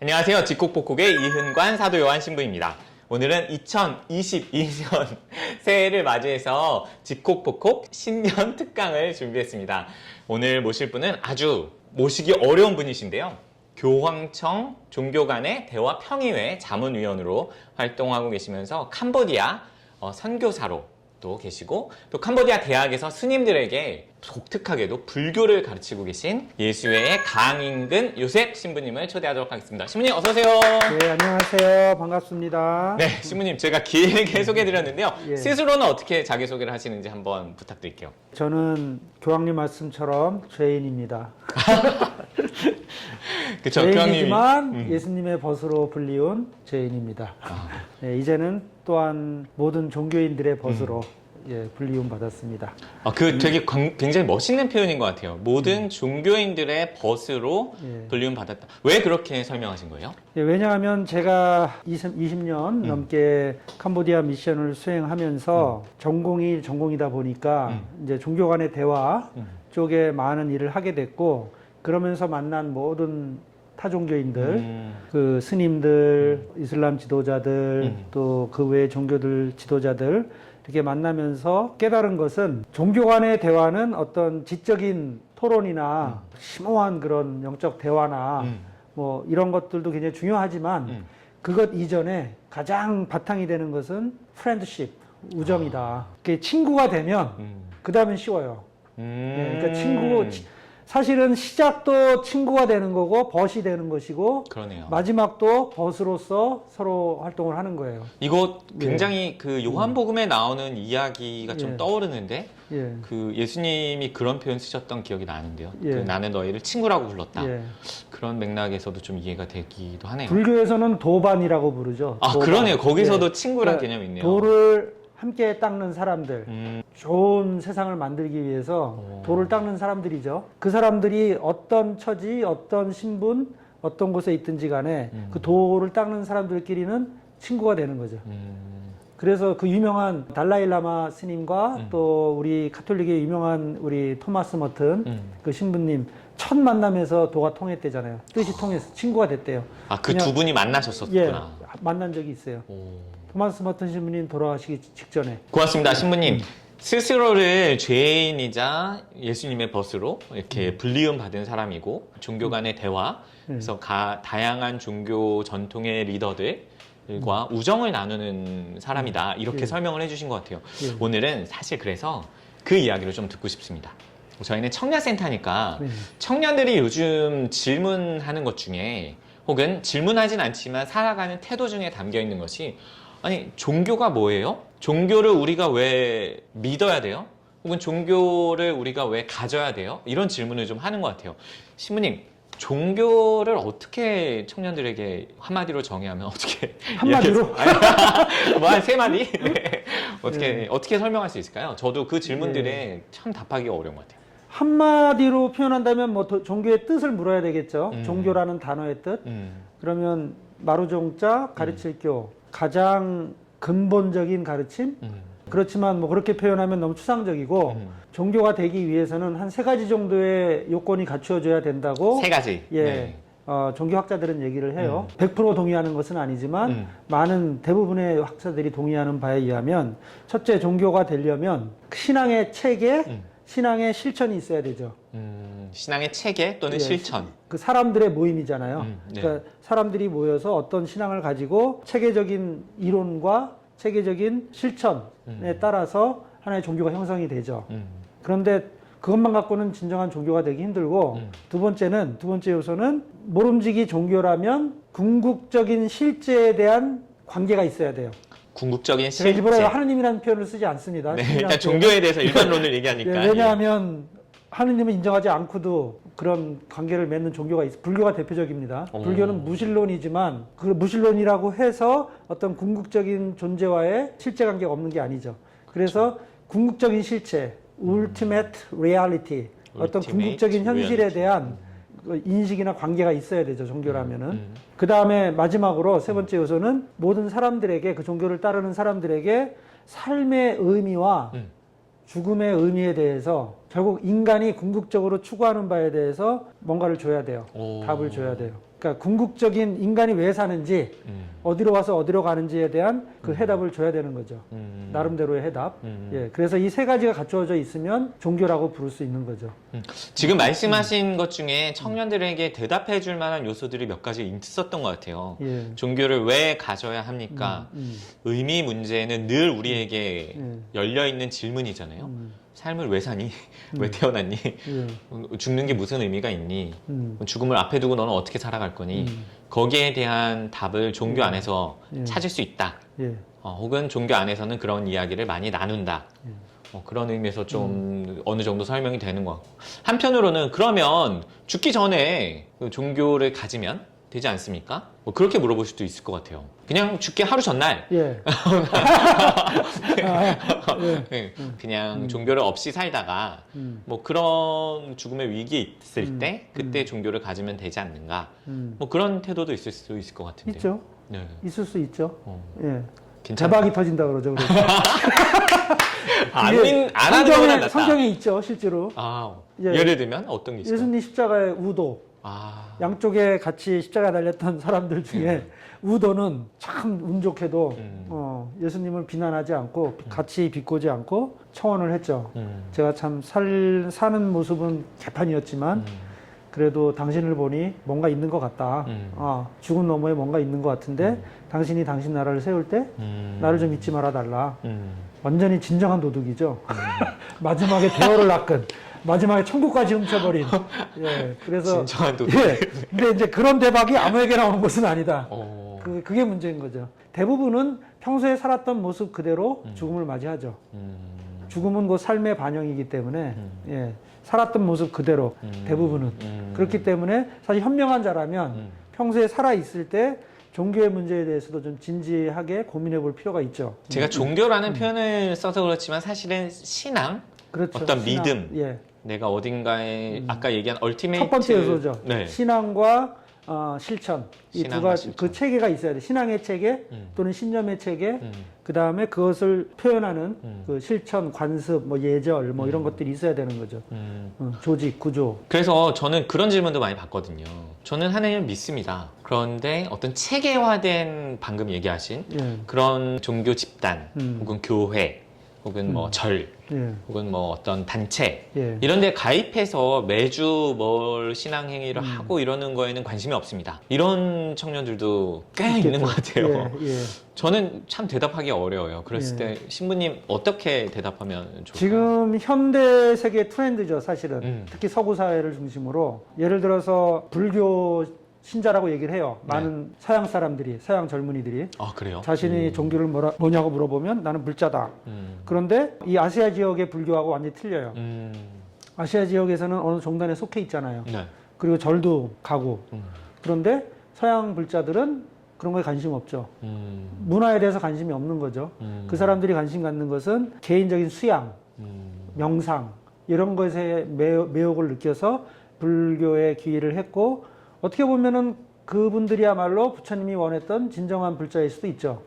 안녕하세요. 집콕복콕의 이훈관 사도 요한 신부입니다. 오늘은 2022년 새해를 맞이해서 집콕복콕 신년 특강을 준비했습니다. 오늘 모실 분은 아주 모시기 어려운 분이신데요. 교황청 종교 간의 대화 평의회 자문위원으로 활동하고 계시면서 캄보디아 선교사로 또 계시고 또 캄보디아 대학에서 스님들에게 독특하게도 불교를 가르치고 계신 예수회의 강인근 요셉 신부님을 초대하도록 하겠습니다. 신부님 어서 오세요. 네, 안녕하세요. 반갑습니다. 네, 신부님 제가 길게 소개해드렸는데요. 예. 스스로는 어떻게 자기소개를 하시는지 한번 부탁드릴게요. 저는 교황님 말씀처럼 죄인입니다. 그쵸, 죄인이지만 예수님의 벗으로 불리운 죄인입니다. 네, 이제는 또한 모든 종교인들의 벗으로 불리움 받았습니다. 그 되게 굉장히 멋있는 표현인 것 같아요. 모든 종교인들의 벗으로 예. 불리움 받았다. 왜 그렇게 설명하신 거예요? 네, 왜냐하면 제가 20년 넘게 캄보디아 미션을 수행하면서 전공이다 보니까 이제 종교 간의 대화 쪽에 많은 일을 하게 됐고, 그러면서 만난 모든 타종교인들, 그 스님들, 이슬람 지도자들, 또 그 외의 종교들 지도자들 이렇게 만나면서 깨달은 것은 종교 간의 대화는 어떤 지적인 토론이나 심오한 그런 영적 대화나 뭐 이런 것들도 굉장히 중요하지만 그것 이전에 가장 바탕이 되는 것은 프렌드십, 우정이다. 그게 친구가 되면 그 다음엔 쉬워요. 네, 그러니까 사실은 시작도 친구가 되는 거고 벗이 되는 것이고, 그러네요. 마지막도 벗으로서 서로 활동을 하는 거예요. 이거 굉장히 그 요한복음에 나오는 이야기가 좀 떠오르는데 예. 그 예수님이 그런 표현 쓰셨던 기억이 나는데요. 예. 그 나는 너희를 친구라고 불렀다. 예. 그런 맥락에서도 좀 이해가 되기도 하네요. 불교에서는 도반이라고 부르죠. 아, 도반. 그러네요. 거기서도 예. 친구란 그러니까 개념이 있네요. 돌을 함께 닦는 사람들, 좋은 세상을 만들기 위해서 돌을 닦는 사람들이죠. 그 사람들이 어떤 처지, 어떤 신분, 어떤 곳에 있든지 간에 그 돌을 닦는 사람들끼리는 친구가 되는 거죠. 그래서 그 유명한 달라일라마 스님과 또 우리 카톨릭의 유명한 우리 토마스 머튼 그 신부님 첫 만남에서 도가 통했대잖아요. 뜻이 통해서 친구가 됐대요. 아, 그 두 분이 만나셨었구나. 예, 만난 적이 있어요. 토마스 머튼 신부님 돌아가시기 직전에. 고맙습니다, 신부님. 스스로를 죄인이자 예수님의 벗으로 이렇게 불리움 받은 사람이고 종교 간의 대화, 그래서 다양한 종교 전통의 리더들과 우정을 나누는 사람이다. 이렇게 설명을 해주신 것 같아요. 오늘은 사실 그래서 그 이야기를 좀 듣고 싶습니다. 저희는 청년센터니까 청년들이 요즘 질문하는 것 중에 혹은 질문하진 않지만 살아가는 태도 중에 담겨 있는 것이 아니 종교가 뭐예요? 종교를 우리가 왜 믿어야 돼요? 혹은 종교를 우리가 왜 가져야 돼요? 이런 질문을 좀 하는 것 같아요. 신부님, 종교를 어떻게 청년들에게 한마디로 정의하면 어떻게 한마디로? 뭐 한 세 마디? 네. 어떻게 설명할 수 있을까요? 저도 그 질문들에 참 답하기가 어려운 것 같아요. 한마디로 표현한다면 뭐 종교의 뜻을 물어야 되겠죠. 종교라는 단어의 뜻. 그러면 마루종자 가르칠 교, 가장 근본적인 가르침. 그렇지만 뭐 그렇게 표현하면 너무 추상적이고 종교가 되기 위해서는 한 3가지 정도의 요건이 갖추어져야 된다고. 3가지. 예. 네. 종교학자들은 얘기를 해요. 100% 동의하는 것은 아니지만 많은 대부분의 학자들이 동의하는 바에 의하면, 첫째, 종교가 되려면 신앙의 체계, 신앙의 실천이 있어야 되죠. 신앙의 체계 또는 실천. 그 사람들의 모임이잖아요. 네. 그러니까 사람들이 모여서 어떤 신앙을 가지고 체계적인 이론과 체계적인 실천에 따라서 하나의 종교가 형성이 되죠. 그런데 그것만 갖고는 진정한 종교가 되기 힘들고, 두 번째 요소는 모름지기 종교라면 궁극적인 실제에 대한 관계가 있어야 돼요. 궁극적인 제가 실제. 일부러 하느님이라는 표현을 쓰지 않습니다. 네, 일단 종교에 대해서 일반론을 얘기하니까. 예, 왜냐하면 하느님을 인정하지 않고도 그런 관계를 맺는 종교가 있어요. 불교가 대표적입니다. 불교는 무신론이지만 그 무신론이라고 해서 어떤 궁극적인 존재와의 실제 관계가 없는 게 아니죠. 그래서 궁극적인 실체, ultimate reality, 어떤 궁극적인 현실에 대한 인식이나 관계가 있어야 되죠, 종교라면은. 그 다음에 마지막으로 3번째 요소는 모든 사람들에게, 그 종교를 따르는 사람들에게 삶의 의미와 죽음의 의미에 대해서 결국 인간이 궁극적으로 추구하는 바에 대해서 뭔가를 줘야 돼요. 오. 답을 줘야 돼요. 그러니까 궁극적인 인간이 왜 사는지, 어디로 와서 어디로 가는지에 대한 그 해답을 줘야 되는 거죠. 나름대로의 해답. 예, 그래서 이 세 가지가 갖추어져 있으면 종교라고 부를 수 있는 거죠. 지금 말씀하신 것 중에 청년들에게 대답해 줄 만한 요소들이 몇 가지 있었던 것 같아요. 예. 종교를 왜 가져야 합니까? 의미 문제는 늘 우리에게 열려있는 질문이잖아요. 삶을 왜 사니? 왜 태어났니? 죽는 게 무슨 의미가 있니? 죽음을 앞에 두고 너는 어떻게 살아갈 거니? 거기에 대한 답을 종교 안에서 찾을 수 있다. 예. 혹은 종교 안에서는 그런 이야기를 많이 나눈다. 그런 의미에서 좀 어느 정도 설명이 되는 것 같고. 한편으로는 그러면 죽기 전에 그 종교를 가지면 되지 않습니까? 뭐 그렇게 물어볼 수도 있을 것 같아요. 그냥 죽기 하루 전날 예. 예. 그냥 종교를 없이 살다가 뭐 그런 죽음의 위기에 있을 때 그때 종교를 가지면 되지 않는가? 뭐 그런 태도도 있을 수 있을 것 같은데. 있죠. 네. 있을 수 있죠. 예. 괜찮아요. 대박이 터진다 그러죠. 그래서. 안 이게 하는 거보다 낫다. 성경에 있죠, 실제로. 예. 예를 들면 어떤 게 있을까요? 예수님 십자가의 우도. 양쪽에 같이 십자가 달렸던 사람들 중에 우도는 참 운 좋게도 예수님을 비난하지 않고 같이 비꼬지 않고 청원을 했죠. 제가 참 사는 모습은 개판이었지만 그래도 당신을 보니 뭔가 있는 것 같다. 죽음 너머에 뭔가 있는 것 같은데 당신이 당신 나라를 세울 때 나를 좀 잊지 말아달라. 완전히 진정한 도둑이죠. 마지막에 대어를 낚은. 마지막에 천국까지 훔쳐버린. 예, 그래서. 진정한 도둑. 예. 근데 이제 그런 대박이 아무에게나 오는 것은 아니다. 그게 문제인 거죠. 대부분은 평소에 살았던 모습 그대로 죽음을 맞이하죠. 죽음은 그 삶의 반영이기 때문에, 예, 살았던 모습 그대로 대부분은. 그렇기 때문에 사실 현명한 자라면 평소에 살아있을 때 종교의 문제에 대해서도 좀 진지하게 고민해 볼 필요가 있죠. 제가 종교라는 표현을 써서 그렇지만 사실은 신앙? 그렇죠. 어떤 신앙. 믿음. 예. 내가 어딘가에 아까 얘기한 얼티메이트 첫 번째 요소죠. 네. 신앙과 실천. 이 두 신앙과 가지, 실천. 그 체계가 있어야 돼. 신앙의 체계 또는 신념의 체계, 그 다음에 그것을 표현하는 그 실천, 관습, 뭐 예절, 뭐 이런 것들이 있어야 되는 거죠. 조직, 구조. 그래서 저는 그런 질문도 많이 받거든요. 저는 하나님을 믿습니다. 그런데 어떤 체계화된 방금 얘기하신 예. 그런 종교 집단 혹은 교회 혹은 뭐 절 예. 혹은 뭐 어떤 단체 예. 이런 데 가입해서 매주 뭘 신앙 행위를 하고 이러는 거에는 관심이 없습니다. 이런 청년들도 꽤 있는 것 같아요. 예. 예. 저는 참 대답하기 어려워요. 그랬을 예. 때 신부님 어떻게 대답하면 좋을까요? 지금 현대 세계 트렌드죠, 사실은. 특히 서구 사회를 중심으로. 예를 들어서 불교 신자라고 얘기를 해요. 많은 서양 사람들이, 서양 젊은이들이. 아 그래요? 자신이 종교를 뭐냐고 물어보면 나는 불자다. 그런데 이 아시아 지역의 불교하고 완전히 틀려요. 아시아 지역에서는 어느 종단에 속해 있잖아요. 네. 그리고 절도 가고. 그런데 서양 불자들은 그런 거에 관심 없죠. 문화에 대해서 관심이 없는 거죠. 그 사람들이 관심 갖는 것은 개인적인 수양, 명상 이런 것에 매혹을 느껴서 불교에 귀의를 했고 어떻게 보면은 그분들이야말로 부처님이 원했던 진정한 불자일 수도 있죠.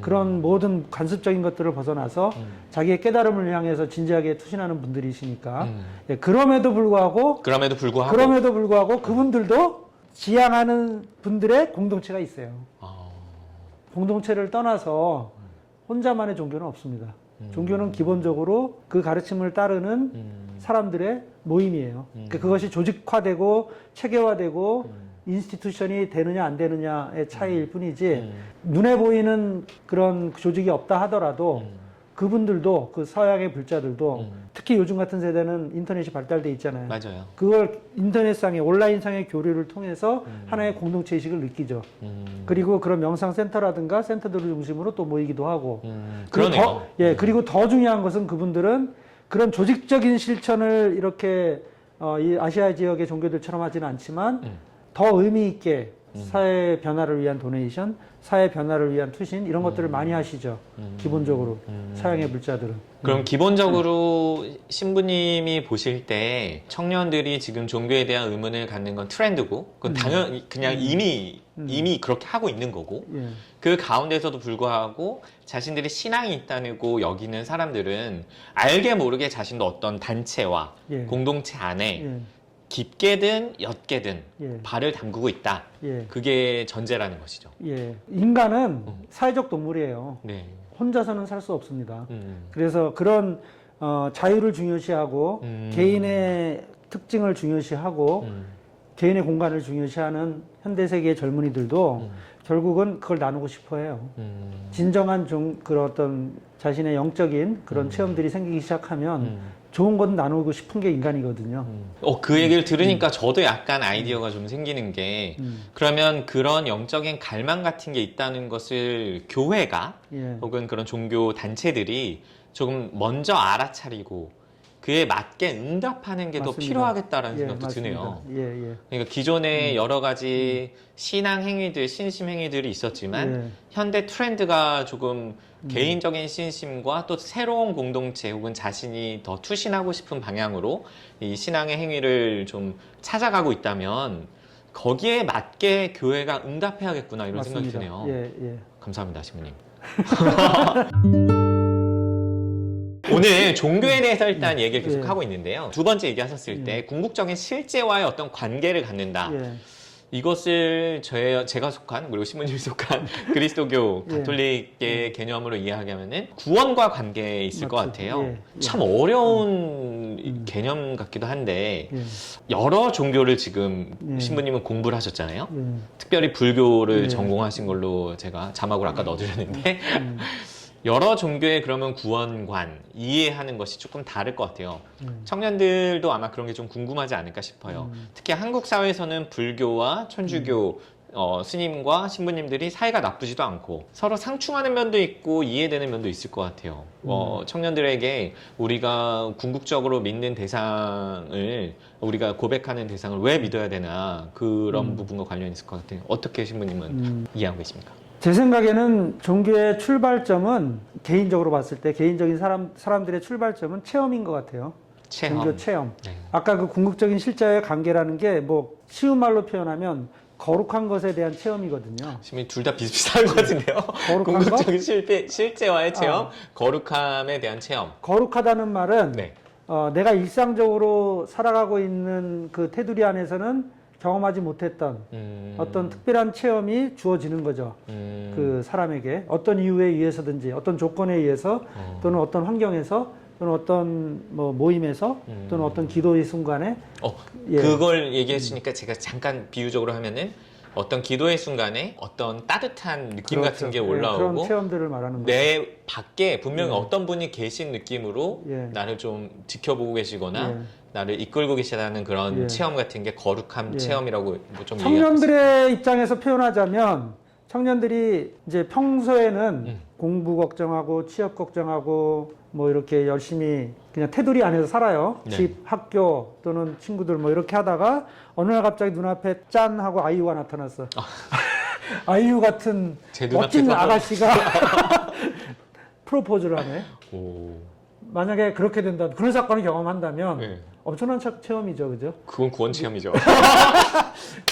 그런 모든 관습적인 것들을 벗어나서 자기의 깨달음을 향해서 진지하게 투신하는 분들이시니까 예, 그럼에도 불구하고 그분들도 지향하는 분들의 공동체가 있어요. 공동체를 떠나서 혼자만의 종교는 없습니다. 종교는 기본적으로 그 가르침을 따르는 사람들의 모임이에요. 그러니까 그것이 조직화되고 체계화되고 인스티튜션이 되느냐 안 되느냐의 차이일 뿐이지 눈에 보이는 그런 조직이 없다 하더라도 그분들도 그 서양의 불자들도 특히 요즘 같은 세대는 인터넷이 발달돼 있잖아요. 맞아요. 그걸 인터넷상의 온라인상의 교류를 통해서 하나의 공동체 의식을 느끼죠. 그리고 그런 명상센터라든가 센터들을 중심으로 또 모이기도 하고. 그러네요. 그리고 더 중요한 것은 그분들은 그런 조직적인 실천을 이렇게 이 아시아 지역의 종교들처럼 하지는 않지만 더 의미 있게 사회 변화를 위한 도네이션, 사회 변화를 위한 투신 이런 것들을 많이 하시죠. 기본적으로 서양의 불자들은. 그럼 기본적으로 신부님이 보실 때 청년들이 지금 종교에 대한 의문을 갖는 건 트렌드고, 그건 당연히 그냥 이미 그렇게 하고 있는 거고, 예. 그 가운데서도 불구하고 자신들이 신앙이 있다고 여기는 사람들은 알게 모르게 자신도 어떤 단체와 예. 공동체 안에 예. 깊게든 옅게든 예. 발을 담그고 있다. 예. 그게 전제라는 것이죠. 예. 인간은 사회적 동물이에요. 네. 혼자서는 살 수 없습니다. 음. 그래서 그런 자유를 중요시하고 개인의 특징을 중요시하고 개인의 공간을 중요시하는 현대 세계의 젊은이들도 결국은 그걸 나누고 싶어해요. 진정한 그런 어떤 자신의 영적인 그런 체험들이 생기기 시작하면 좋은 건 나누고 싶은 게 인간이거든요. 그 얘기를 들으니까 저도 약간 아이디어가 좀 생기는 게, 그러면 그런 영적인 갈망 같은 게 있다는 것을 교회가 예. 혹은 그런 종교 단체들이 조금 먼저 알아차리고 그에 맞게 응답하는 게 더 맞습니다. 필요하겠다라는 예, 생각도 맞습니다. 드네요. 예, 예. 그러니까 기존에 여러 가지 신앙 행위들, 신심 행위들이 있었지만 예. 현대 트렌드가 조금 개인적인 신심과 또 새로운 공동체 혹은 자신이 더 투신하고 싶은 방향으로 이 신앙의 행위를 좀 찾아가고 있다면 거기에 맞게 교회가 응답해야겠구나 이런 생각이 맞습니다. 드네요. 예, 예. 감사합니다, 신부님. 오늘 종교에 대해서 일단 얘기를 계속 예. 하고 있는데요. 두 번째 얘기하셨을 때 궁극적인 실제와의 어떤 관계를 갖는다. 예. 이것을 제가 속한, 그리고 신부님이 속한 그리스도교 예. 가톨릭의 개념으로 이해하면은 구원과 관계에 있을 것 맞죠. 같아요. 예. 예. 참 어려운 개념 같기도 한데 예. 여러 종교를 지금 예. 신부님은 공부를 하셨잖아요. 예. 특별히 불교를 예. 전공하신 걸로 제가 자막으로 아까 넣어드렸는데 여러 종교의 그러면 구원관, 이해하는 것이 조금 다를 것 같아요. 청년들도 아마 그런 게 좀 궁금하지 않을까 싶어요. 특히 한국 사회에서는 불교와 천주교 스님과 신부님들이 사이가 나쁘지도 않고 서로 상충하는 면도 있고 이해되는 면도 있을 것 같아요. 청년들에게 우리가 궁극적으로 믿는 대상을, 우리가 고백하는 대상을 왜 믿어야 되나, 그런 부분과 관련이 있을 것 같아요. 어떻게 신부님은 이해하고 계십니까? 제 생각에는 종교의 출발점은 개인적으로 봤을 때 개인적인 사람들의 출발점은 체험인 것 같아요. 체험. 종교 체험. 네. 아까 그 궁극적인 실제와의 관계라는 게 뭐 쉬운 말로 표현하면 거룩한 것에 대한 체험이거든요. 신부님 둘 다 비슷비슷한 것 같은데요. 거룩한 궁극적인 실제와의 체험, 거룩함에 대한 체험. 거룩하다는 말은 네. 내가 일상적으로 살아가고 있는 그 테두리 안에서는 경험하지 못했던 어떤 특별한 체험이 주어지는 거죠. 그 사람에게 어떤 이유에 의해서든지 어떤 조건에 의해서 또는 어떤 환경에서 또는 어떤 뭐 모임에서 또는 어떤 기도의 순간에 예. 그걸 얘기했으니까 제가 잠깐 비유적으로 하면은 어떤 기도의 순간에 어떤 따뜻한 느낌 그렇죠. 같은 게 예, 올라오고 그런 체험들을 말하는 거죠. 내 밖에 분명히 예. 어떤 분이 계신 느낌으로 예. 나를 좀 지켜보고 계시거나 예. 나를 이끌고 계시다는 그런 예. 체험 같은 게 거룩함 예. 체험이라고 뭐좀 청년들의 입장에서 표현하자면 청년들이 이제 평소에는 공부 걱정하고 취업 걱정하고 뭐 이렇게 열심히 그냥 테두리 안에서 살아요. 네. 집, 학교 또는 친구들 뭐 이렇게 하다가 어느 날 갑자기 눈앞에 짠 하고 아이유가 나타났어. 아이유 같은 제 눈앞에 멋진 서서. 아가씨가 프로포즈를 하네. 오, 만약에 그렇게 된다, 그런 사건을 경험한다면 네. 엄청난 체험이죠, 그죠? 그건 구원 체험이죠.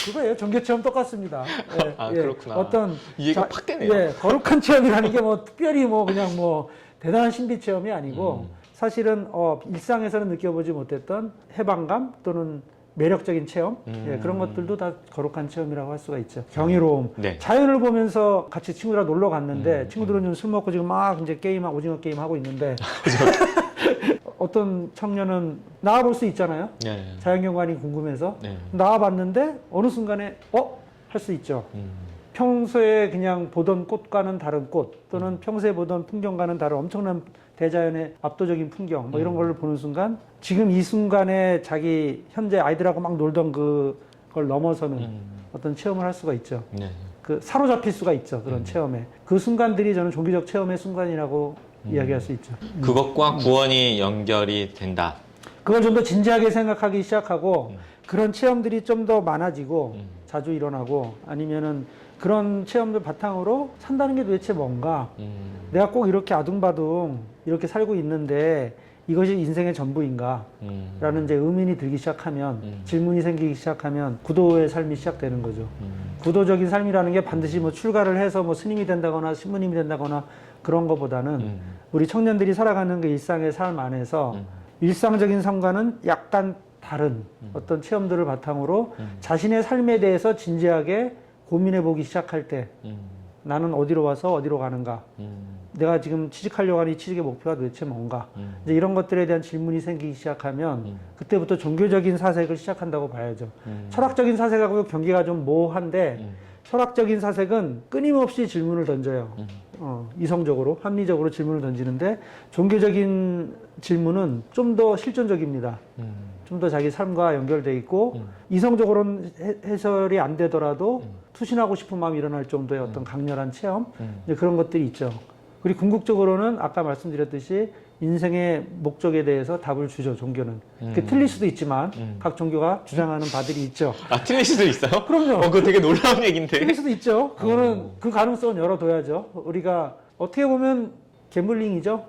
그거예요. 종교 체험 똑같습니다. 예, 아, 예. 그렇구나. 어떤 이해가 팍 되네요. 예, 거룩한 체험이라는 게 뭐 특별히 뭐 그냥 뭐 대단한 신비 체험이 아니고 사실은 일상에서는 느껴보지 못했던 해방감 또는 매력적인 체험 예, 그런 것들도 다 거룩한 체험이라고 할 수가 있죠. 경이로움. 네. 자연을 보면서 같이 친구들이랑 놀러 갔는데 친구들은 좀 술 먹고 지금 막 이제 오징어 게임 하고 있는데 어떤 청년은 나와볼 수 있잖아요. 네. 자연경관이 궁금해서 네. 나와봤는데 어느 순간에 할 수 있죠. 평소에 그냥 보던 꽃과는 다른 꽃 또는 평소에 보던 풍경과는 다른 엄청난 대자연의 압도적인 풍경 뭐 이런 걸 보는 순간 지금 이 순간에 자기 현재 아이들하고 막 놀던 그걸 넘어서는 어떤 체험을 할 수가 있죠. 네. 그 사로잡힐 수가 있죠. 그런 체험에. 그 순간들이 저는 종교적 체험의 순간이라고 이야기할 수 있죠. 그것과 구원이 연결이 된다. 그걸 좀 더 진지하게 생각하기 시작하고 그런 체험들이 좀 더 많아지고 자주 일어나고 아니면은 그런 체험들 바탕으로 산다는 게 도대체 뭔가 내가 꼭 이렇게 아둥바둥 이렇게 살고 있는데 이것이 인생의 전부인가? 라는 이제 의문이 들기 시작하면, 질문이 생기기 시작하면 구도의 삶이 시작되는 거죠. 구도적인 삶이라는 게 반드시 뭐 출가를 해서 뭐 스님이 된다거나 신부님이 된다거나 그런 것보다는 우리 청년들이 살아가는 그 일상의 삶 안에서 일상적인 삶과는 약간 다른 어떤 체험들을 바탕으로 자신의 삶에 대해서 진지하게 고민해 보기 시작할 때 나는 어디로 와서 어디로 가는가? 내가 지금 취직하려고 하는 이 취직의 목표가 도대체 뭔가? 이제 이런 것들에 대한 질문이 생기기 시작하면 그때부터 종교적인 사색을 시작한다고 봐야죠. 철학적인 사색하고 경계가 좀 모호한데 철학적인 사색은 끊임없이 질문을 던져요. 이성적으로, 합리적으로 질문을 던지는데 종교적인 질문은 좀 더 실존적입니다. 좀 더 자기 삶과 연결돼 있고 이성적으로는 해설이 안 되더라도 투신하고 싶은 마음이 일어날 정도의 어떤 강렬한 체험 이제 그런 것들이 있죠. 그리고 궁극적으로는 아까 말씀드렸듯이 인생의 목적에 대해서 답을 주죠. 종교는. 그게 틀릴 수도 있지만 각 종교가 주장하는 바들이 있죠. 아, 틀릴 수도 있어요? 그럼요. 그거 되게 놀라운 얘기인데. 틀릴 수도 있죠. 그거는 그 가능성은 열어둬야죠. 우리가 어떻게 보면 갬블링이죠.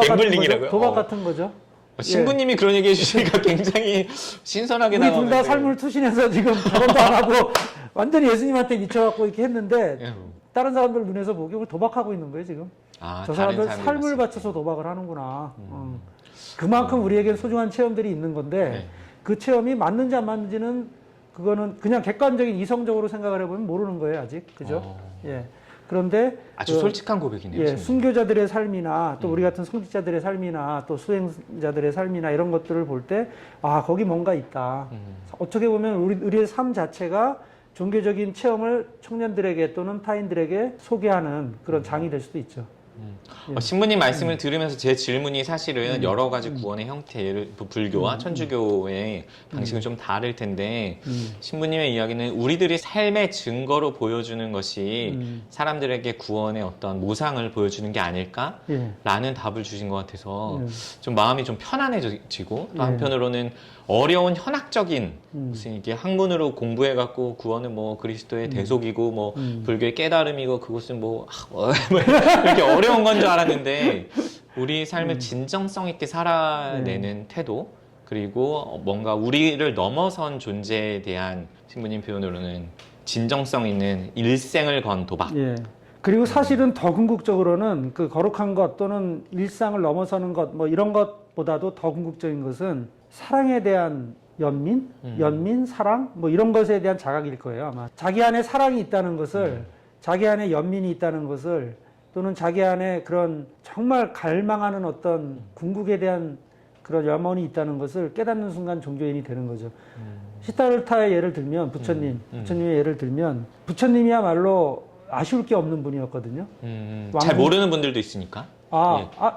갬블링이라고요? 도박 같은 거죠. 신부님이 그런 얘기 해주시니까 굉장히 신선하게 우리 둘 나오는데. 다 삶을 투신해서 지금 결혼도 안 하고 완전히 예수님한테 미쳐갖고 이렇게 했는데 다른 사람들 눈에서 보기 우리 도박하고 있는 거예요 지금. 아, 저 다른 사람들 삶을 봤을 바쳐서 도박을 하는구나. 그만큼 우리에겐 소중한 체험들이 있는 건데 그 체험이 맞는지 안 맞는지는 그거는 그냥 객관적인 이성적으로 생각을 해보면 모르는 거예요 아직. 그죠? 예. 그런데 아주 솔직한 고백이네요. 예, 지금. 순교자들의 삶이나 또 우리 같은 성직자들의 삶이나 또 수행자들의 삶이나 이런 것들을 볼 때 아 거기 뭔가 있다. 어떻게 보면 우리의 삶 자체가 종교적인 체험을 청년들에게 또는 타인들에게 소개하는 그런 장이 될 수도 있죠. 신부님 말씀을 들으면서 제 질문이 사실은 여러 가지 구원의 형태를 불교와 천주교의 방식은 좀 다를 텐데 신부님의 이야기는 우리들이 삶의 증거로 보여주는 것이 사람들에게 구원의 어떤 모상을 보여주는 게 아닐까라는 답을 주신 것 같아서 좀 마음이 좀 편안해지고 또 한편으로는 어려운 현학적인 무슨 이게 학문으로 공부해갖고 구원은 뭐 그리스도의 대속이고 뭐 불교의 깨달음이고 그것은 뭐 이렇게 어려운 건 줄 알았는데 우리 삶을 진정성 있게 살아내는 태도 그리고 뭔가 우리를 넘어선 존재에 대한 신부님 표현으로는 진정성 있는 일생을 건 도박. 예. 그리고 사실은 더 궁극적으로는 그 거룩한 것 또는 일상을 넘어서는 것 뭐 이런 것보다도 더 궁극적인 것은 사랑에 대한 연민, 사랑 뭐 이런 것에 대한 자각일 거예요 아마. 자기 안에 사랑이 있다는 것을, 자기 안에 연민이 있다는 것을 또는 자기 안에 그런 정말 갈망하는 어떤 궁극에 대한 그런 염원이 있다는 것을 깨닫는 순간 종교인이 되는 거죠. 시타르타의 예를 들면 부처님의 예를 들면 부처님이야말로 아쉬울 게 없는 분이었거든요. 잘 모르는 분들도 있으니까.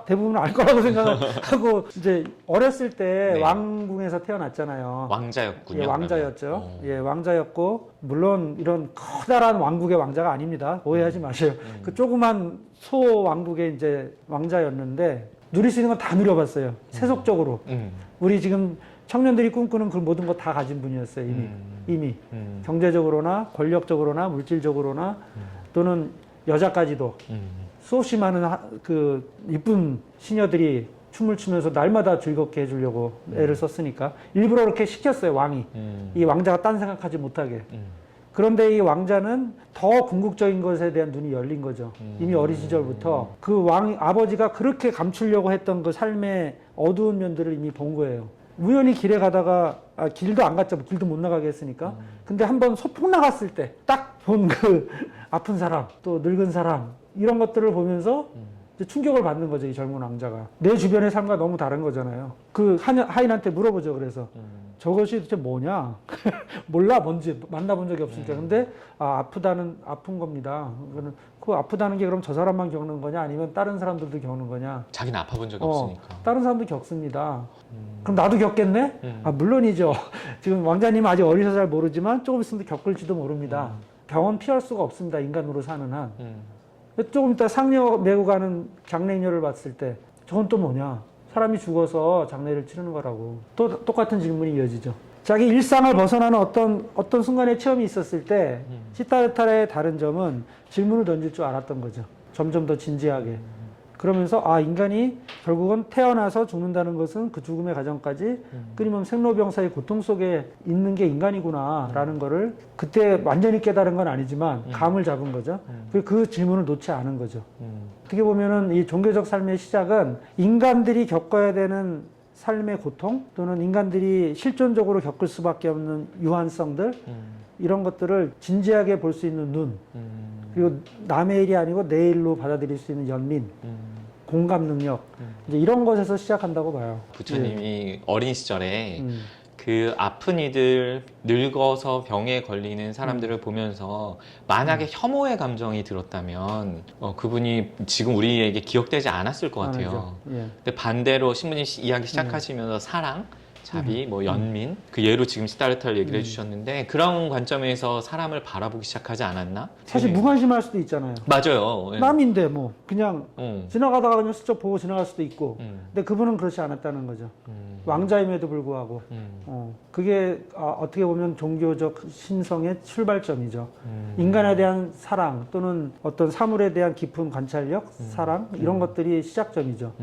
대부분 알 거라고 생각하고 이제 어렸을 때 네. 왕궁에서 태어났잖아요. 왕자였군요. 예, 왕자였죠. 예, 왕자였고 물론 이런 커다란 왕국의 왕자가 아닙니다. 오해하지 마세요. 그 조그만 소 왕국의 이제 왕자였는데 누릴 수 있는 건 다 누려봤어요. 세속적으로. 우리 지금 청년들이 꿈꾸는 그 모든 거 다 가진 분이었어요. 이미 경제적으로나 권력적으로나 물질적으로나 또는 여자까지도. 수없이 많은 그 이쁜 시녀들이 춤을 추면서 날마다 즐겁게 해주려고 애를 썼으니까 일부러 그렇게 시켰어요 왕이. 이 왕자가 딴 생각하지 못하게. 그런데 이 왕자는 더 궁극적인 것에 대한 눈이 열린 거죠. 이미 어린 시절부터 그 아버지가 그렇게 감추려고 했던 그 삶의 어두운 면들을 이미 본 거예요. 우연히 길에 가다가 길도 안 갔죠. 길도 못 나가게 했으니까. 근데 한번 소풍 나갔을 때 딱 본 그 아픈 사람 또 늙은 사람 이런 것들을 보면서 이제 충격을 받는 거죠. 이 젊은 왕자가. 내 주변의 삶과 너무 다른 거잖아요. 그 하인한테 물어보죠. 그래서 저것이 도대체 뭐냐? 몰라 뭔지 만나본 적이 없으니까. 근데 아픈 겁니다. 그 아프다는 게 그럼 저 사람만 겪는 거냐? 아니면 다른 사람들도 겪는 거냐? 자기는 아파본 적이 없으니까. 다른 사람도 겪습니다. 그럼 나도 겪겠네? 물론이죠. 지금 왕자님은 아직 어리셔서 잘 모르지만 조금 있으면 겪을지도 모릅니다. 병은 피할 수가 없습니다. 인간으로 사는 한. 조금 이따 상녀 메고 가는 장례인녀를 봤을 때 저건 또 뭐냐? 사람이 죽어서 장례를 치르는 거라고. 또 똑같은 질문이 이어지죠. 자기 일상을 벗어나는 어떤 순간의 체험이 있었을 때 시타르타의 다른 점은 질문을 던질 줄 알았던 거죠. 점점 더 진지하게. 그러면서 인간이 결국은 태어나서 죽는다는 것은 그 죽음의 과정까지 끊임없는 생로병사의 고통 속에 있는 게 인간이구나라는 거를 그때 완전히 깨달은 건 아니지만 감을 잡은 거죠. 그 질문을 놓지 않은 거죠. 어떻게 보면은 이 종교적 삶의 시작은 인간들이 겪어야 되는 삶의 고통 또는 인간들이 실존적으로 겪을 수밖에 없는 유한성들 이런 것들을 진지하게 볼 수 있는 눈 그리고 남의 일이 아니고 내 일로 받아들일 수 있는 연민 공감 능력 이제 이런 것에서 시작한다고 봐요. 부처님이 어린 시절에 그 아픈 이들 늙어서 병에 걸리는 사람들을 보면서 만약에 혐오의 감정이 들었다면 그분이 지금 우리에게 기억되지 않았을 것 같아요. 근데 반대로 신부님 이야기 시작하시면서 사랑, 자비, 뭐 연민 그 예로 지금 시다르타를 얘기를 해주셨는데 그런 관점에서 사람을 바라보기 시작하지 않았나? 사실 무관심할 수도 있잖아요. 맞아요. 예. 남인데 뭐 그냥 지나가다가 그냥 슬쩍 보고 지나갈 수도 있고 근데 그분은 그렇지 않았다는 거죠. 왕자임에도 불구하고 그게 어떻게 보면 종교적 신성의 출발점이죠. 인간에 대한 사랑 또는 어떤 사물에 대한 깊은 관찰력, 사랑 이런 것들이 시작점이죠.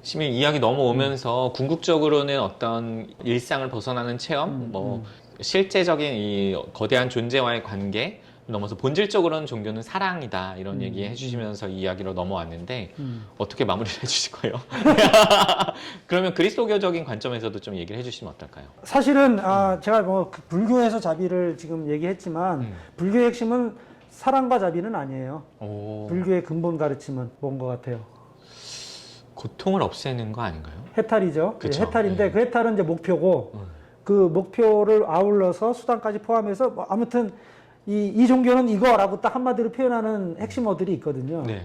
시민 이야기 넘어오면서 궁극적으로는 어떤 일상을 벗어나는 체험, 뭐 실제적인 이 거대한 존재와의 관계 넘어서 본질적으로는 종교는 사랑이다 이런 얘기 해주시면서 이 이야기로 넘어왔는데 어떻게 마무리를 해주실 거예요? 그러면 그리스도교적인 관점에서도 좀 얘기를 해주시면 어떨까요? 사실은 제가 뭐 불교에서 자비를 지금 얘기했지만 불교의 핵심은 사랑과 자비는 아니에요. 불교의 근본 가르침은 뭔 것 같아요? 고통을 없애는 거 아닌가요? 해탈이죠. 그쵸. 해탈인데 그 해탈은 이제 목표고 그 목표를 아울러서 수단까지 포함해서 뭐 아무튼 이 종교는 이거라고 딱 한마디로 표현하는 핵심어들이 있거든요. 네.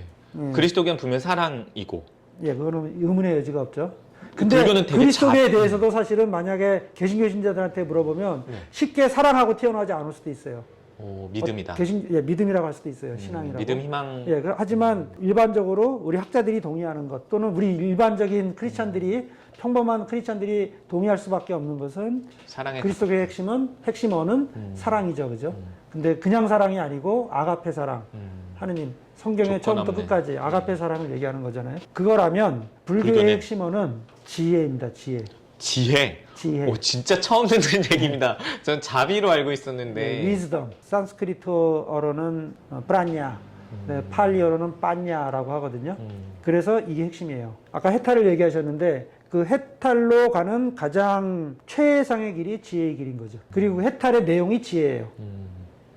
그리스도교는 분명 사랑이고. 예, 그거는 의문의 여지가 없죠. 근데 불교는 되게 그리스도교에 대해서도 사실은 만약에 개신교 신자들한테 물어보면 쉽게 사랑하고 태어나지 않을 수도 있어요. 믿음이다. 믿음이라고 할 수도 있어요. 신앙이라고. 믿음, 희망. 예, 하지만 일반적으로 우리 학자들이 동의하는 것 또는 우리 일반적인 크리스찬들이 평범한 크리스찬들이 동의할 수밖에 없는 것은 사랑의 그리스도교의 핵심어는 사랑이죠, 그죠? 근데 그냥 사랑이 아니고 아가페 사랑. 하느님 성경의 처음부터 끝까지 아가페 사랑을 얘기하는 거잖아요. 그거라면 불교의 핵심어는 지혜입니다. 지혜. 오, 진짜 처음 듣는 얘기입니다. 전 자비로 알고 있었는데. wisdom. 산스크리트어로는 프라냐, 팔리어로는 빠냐라고 하거든요. 그래서 이게 핵심이에요. 아까 해탈을 얘기하셨는데 그 해탈로 가는 가장 최상의 길이 지혜의 길인 거죠. 그리고 해탈의 내용이 지혜예요.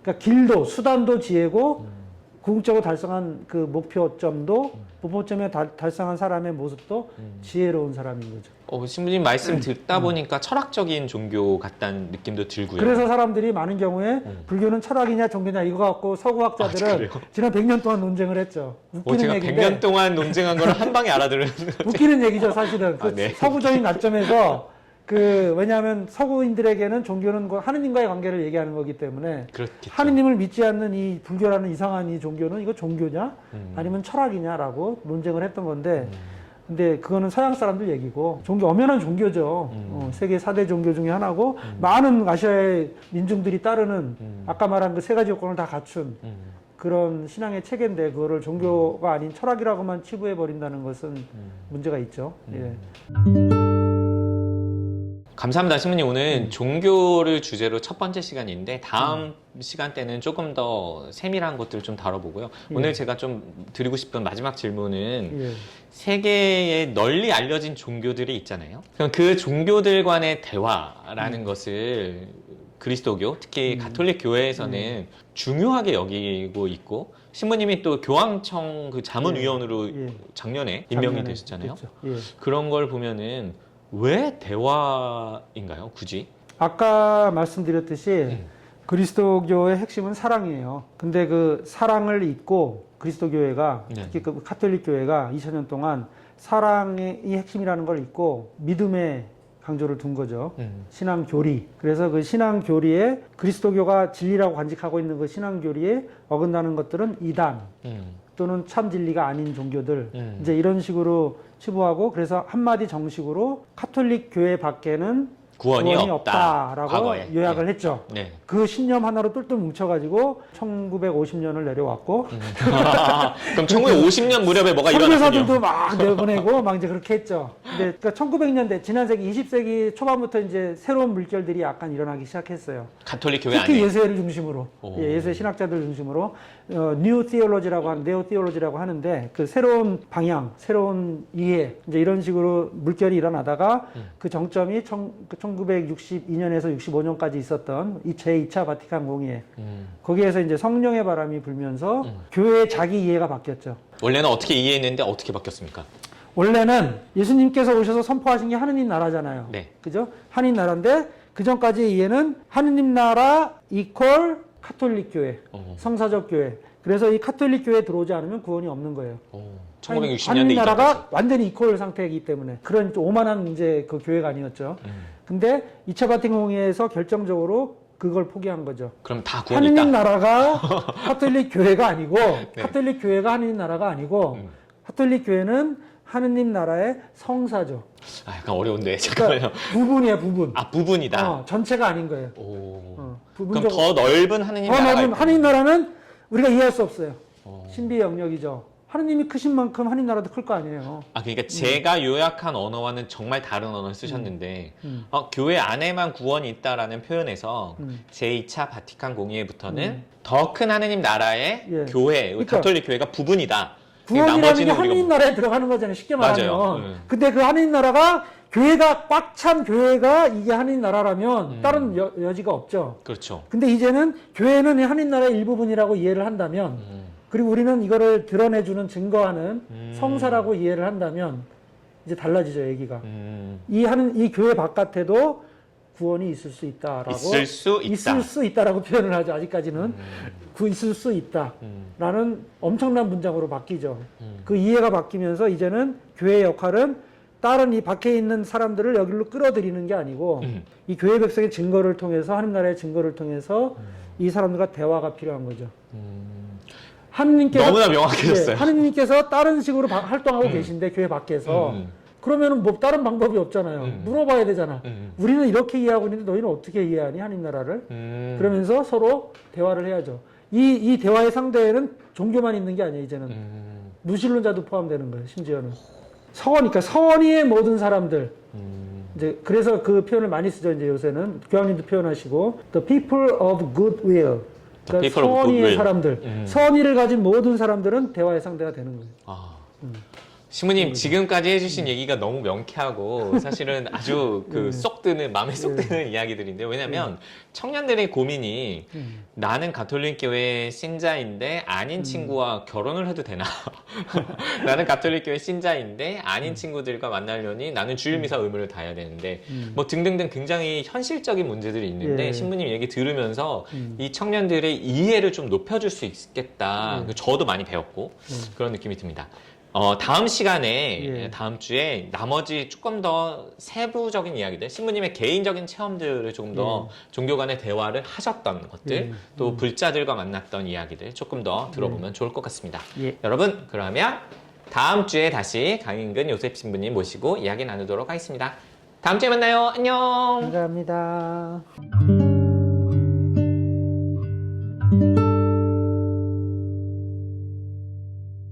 그러니까 길도 수단도 지혜고 궁극적으로 달성한 그 목표점도 목표점에 달성한 사람의 모습도 지혜로운 사람인 거죠. 신부님 말씀 듣다 보니까 철학적인 종교 같다는 느낌도 들고요. 그래서 사람들이 많은 경우에 불교는 철학이냐 종교냐 이거 갖고 서구학자들은 지난 100년 동안 논쟁을 했죠. 웃기는 제가 얘기인데 100년 동안 논쟁한 걸 한 방에 알아들은 웃기는 얘기죠 사실은. 네. 서구적인 관점에서 왜냐하면 서구인들에게는 종교는 하느님과의 관계를 얘기하는 거기 때문에 그렇겠죠. 하느님을 믿지 않는 이 불교라는 이상한 이 종교는 이거 종교냐 아니면 철학이냐라고 논쟁을 했던 건데 근데 그거는 서양 사람들 얘기고 종교 엄연한 종교죠. 세계 4대 종교 중에 하나고 많은 아시아의 민중들이 따르는 아까 말한 그 세 가지 요건을 다 갖춘 그런 신앙의 체계인데 그거를 종교가 아닌 철학이라고만 치부해 버린다는 것은 문제가 있죠. 예. 감사합니다. 신부님 오늘 종교를 주제로 첫 번째 시간인데 다음 시간 때는 조금 더 세밀한 것들을 좀 다뤄보고요. 오늘 제가 좀 드리고 싶은 마지막 질문은 세계에 널리 알려진 종교들이 있잖아요. 그럼 그 종교들 간의 대화라는 것을 그리스도교, 특히 가톨릭 교회에서는 중요하게 여기고 있고 신부님이 또 교황청 그 자문위원으로 작년에 임명이 되셨잖아요. 그런 걸 보면은 왜 대화인가요, 굳이? 아까 말씀드렸듯이 그리스도교의 핵심은 사랑이에요. 근데 그 사랑을 잊고 그리스도교회가 특히 그 카톨릭 교회가 2000년 동안 사랑이 핵심이라는 걸 잊고 믿음에 강조를 둔 거죠. 신앙 교리. 그래서 그 신앙 교리에 그리스도교가 진리라고 간직하고 있는 그 신앙 교리에 어긋나는 것들은 이단 또는 참 진리가 아닌 종교들 이제 이런 식으로 치부하고 그래서 한마디 정식으로 카톨릭 교회 밖에는 구원이 없다. 없다라고 과거에. 요약을 했죠. 네. 그 신념 하나로 똘똘 뭉쳐가지고 1950년을 내려왔고 그럼 1950년 무렵에 뭐가 일어났군요. 선교사들도 막 내보내고 막 이제 그렇게 했죠. 근데 그러니까 1900년대 지난 세기 20세기 초반부터 이제 새로운 물결들이 약간 일어나기 시작했어요. 가톨릭 교회 특히 안에. 예수회를 중심으로, 오. 예수회 신학자들 중심으로 뉴 티올로지라고 하는 네오 티올로지라고 하는데 그 새로운 방향, 새로운 이해 이제 이런 식으로 물결이 일어나다가 그 정점이 1962년에서 65년까지 있었던 이 제2차 바티칸 공의회 거기에서 이제 성령의 바람이 불면서 교회의 자기 이해가 바뀌었죠. 원래는 어떻게 이해했는데 어떻게 바뀌었습니까? 원래는 예수님께서 오셔서 선포하신 게 하느님 나라잖아요. 네. 그죠? 하느님 나라인데 그 전까지의 이해는 하느님 나라 이퀄 카톨릭 교회, 성사적 교회. 그래서 이 카톨릭 교회에 들어오지 않으면 구원이 없는 거예요. 1960년대 하느님 나라가 이전까지. 완전히 이퀄 상태이기 때문에 그런 좀 오만한 이제 그 교회가 아니었죠. 근데 2차 바티칸 공의회에서 결정적으로 그걸 포기한 거죠. 그럼 다 구원이 하느님 있다. 나라가 카톨릭 교회가 아니고 네. 카톨릭 교회가 하느님 나라가 아니고 카톨릭 교회는 하느님 나라의 성사죠. 아, 약간 어려운데 그러니까 잠깐만요. 부분이야 부분. 아, 부분이다. 전체가 아닌 거예요. 오. 그럼 부분적. 더 넓은 하느님 나라가 넓은 있다. 하느님 나라는 우리가 이해할 수 없어요. 신비의 영역이죠. 하느님이 크신 만큼 하느님 나라도 클 거 아니에요. 아, 그러니까 제가 요약한 언어와는 정말 다른 언어를 쓰셨는데 교회 안에만 구원이 있다라는 표현에서 제2차 바티칸 공의회부터는 더 큰 하느님 나라의 예. 교회, 그러니까 가톨릭 교회가 부분이다. 구원이라는 게 하느님 나라에 들어가는 거잖아요. 쉽게 말하면. 맞아요. 근데 그 하느님 나라가 교회가 꽉 찬 교회가 이게 하느님 나라라면 다른 여지가 없죠. 그렇죠. 근데 이제는 교회는 이 하느님 나라의 일부분이라고 이해를 한다면 그리고 우리는 이거를 드러내주는 증거하는 성사라고 이해를 한다면 이제 달라지죠, 얘기가. 이 교회 바깥에도 구원이 있을 수 있다라고. 있을 수 있다. 있을 수 있다라고 표현을 하죠, 아직까지는. 있을 수 있다라는 엄청난 문장으로 바뀌죠. 그 이해가 바뀌면서 이제는 교회의 역할은 다른 이 밖에 있는 사람들을 여기로 끌어들이는 게 아니고 이 교회 백성의 증거를 통해서 하느님 나라의 증거를 통해서 이 사람들과 대화가 필요한 거죠. 하느님께서 너무나 명확해졌어요. 하느님께서 다른 식으로 활동하고 계신데 교회 밖에서 그러면은 뭐 다른 방법이 없잖아요. 물어봐야 되잖아. 우리는 이렇게 이해하고 있는데 너희는 어떻게 이해하니 하느님 나라를? 그러면서 서로 대화를 해야죠. 이 대화의 상대에는 종교만 있는 게 아니에요. 이제는 무신론자도 포함되는 거예요. 심지어는 그러니까 선의의 모든 사람들. 이제 그래서 그 표현을 많이 쓰죠. 이제 요새는 교황님도 표현하시고 the people of goodwill. 그러니까 people of 선의의 goodwill. 사람들, 선의를 가진 모든 사람들은 대화의 상대가 되는 거예요. 아. 신부님 지금까지 해주신 얘기가 너무 명쾌하고 사실은 아주 쏙 드는 마음에 쏙 드는 이야기들인데 왜냐면 청년들의 고민이 나는 가톨릭 교회 신자인데 아닌 친구와 결혼을 해도 되나? 나는 가톨릭 교회 신자인데 아닌 친구들과 만나려니 나는 주일 미사 의무를 다해야 되는데 뭐 등등등 굉장히 현실적인 문제들이 있는데 신부님 얘기 들으면서 이 청년들의 이해를 좀 높여줄 수 있겠다. 저도 많이 배웠고 그런 느낌이 듭니다. 다음 시간에, 다음 주에 나머지 조금 더 세부적인 이야기들, 신부님의 개인적인 체험들을 조금 더 종교 간의 대화를 하셨던 것들, 또 불자들과 만났던 이야기들 조금 더 들어보면 좋을 것 같습니다. 여러분, 그러면 다음 주에 다시 강인근 요셉 신부님 모시고 이야기 나누도록 하겠습니다. 다음 주에 만나요. 안녕! 감사합니다.